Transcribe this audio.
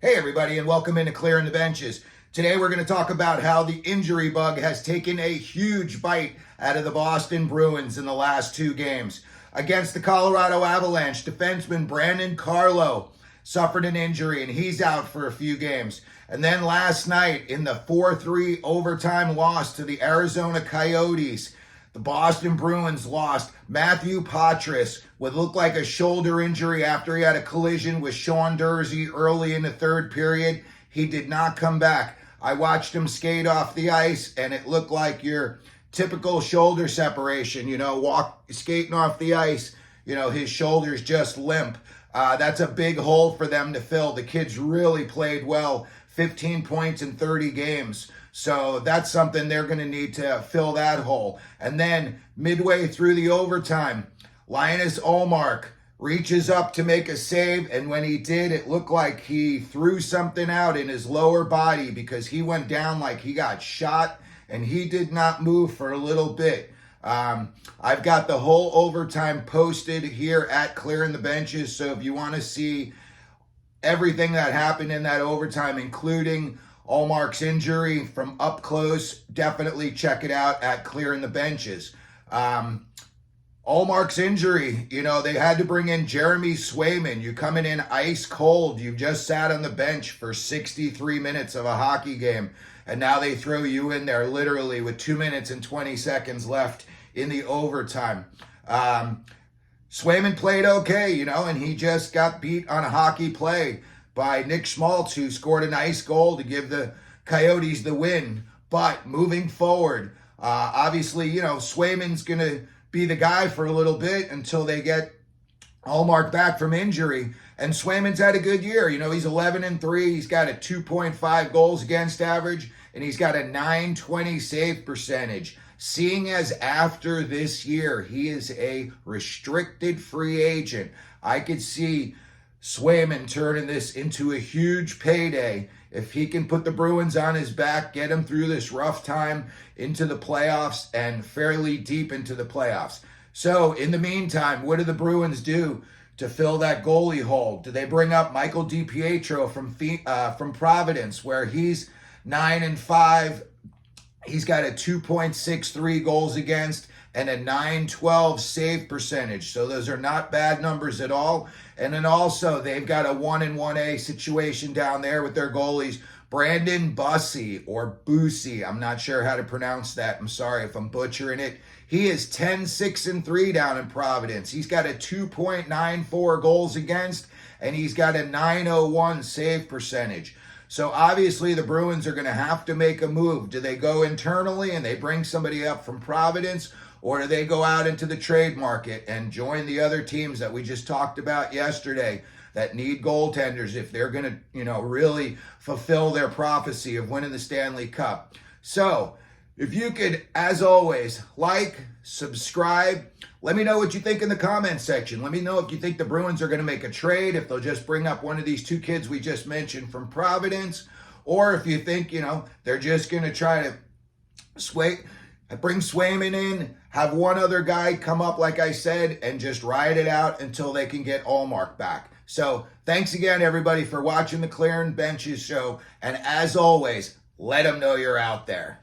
Hey everybody, and welcome into Clearing the Benches. Today we're going to talk about how the injury bug has taken a huge bite out of the Boston Bruins in the last two games. Against the Colorado Avalanche, defenseman Brandon Carlo suffered an injury and he's out for a few games. And then last night in the 4-3 overtime loss to the Arizona Coyotes, the Boston Bruins lost Matthew Poitras with looked like a shoulder injury after he had a collision with Sean Durzi early in the third period. He did not come back. I watched him skate off the ice, and it looked like your typical shoulder separation. Skating off the ice, his shoulders just limp. That's a big hole for them to fill. The kids really played well, 15 points in 30 games. So that's something they're going to need to fill that hole. And then midway through the overtime, Linus Ullmark reaches up to make a save. And when he did, it looked like he threw something out in his lower body because he went down like he got shot and he did not move for a little bit. I've got the whole overtime posted here at Clearing the Benches. So if you want to see everything that happened in that overtime, including Ullmark's injury from up close, definitely check it out at Clearing the Benches. Ullmark's injury, they had to bring in Jeremy Swayman. You're coming in ice cold. You've just sat on the bench for 63 minutes of a hockey game, and now they throw you in there literally with 2 minutes and 20 seconds left in the overtime. Swayman played okay, and he just got beat on a hockey play by Nick Schmaltz, who scored a nice goal to give the Coyotes the win. But moving forward, obviously, Swayman's going to be the guy for a little bit until they get Ullmark back from injury. And Swayman's had a good year. He's 11-3. He's got a 2.5 goals against average, and he's got a .920 save percentage. Seeing as after this year, he is a restricted free agent, I could see Swayman turning this into a huge payday if he can put the Bruins on his back, get him through this rough time into the playoffs and fairly deep into the playoffs. So in the meantime, what do the Bruins do to fill that goalie hole? Do they bring up Michael DiPietro from Providence, where he's 9-5? He's got a 2.63 goals against and a .912 save percentage. So those are not bad numbers at all. And then also they've got a 1-1A situation down there with their goalies. Brandon Bussey or Busey, I'm not sure how to pronounce that. I'm sorry if I'm butchering it. He is 10-6-3 down in Providence. He's got a 2.94 goals against, and he's got a .901 save percentage. So obviously the Bruins are going to have to make a move. Do they go internally and they bring somebody up from Providence, or do they go out into the trade market and join the other teams that we just talked about yesterday that need goaltenders if they're going to, really fulfill their prophecy of winning the Stanley Cup? So if you could, as always, like, subscribe. Let me know what you think in the comments section. Let me know if you think the Bruins are going to make a trade, if they'll just bring up one of these two kids we just mentioned from Providence, or if you think, they're just going to try to bring Swayman in, have one other guy come up, like I said, and just ride it out until they can get Ullmark back. So thanks again, everybody, for watching the Clearing Benches show. And as always, let them know you're out there.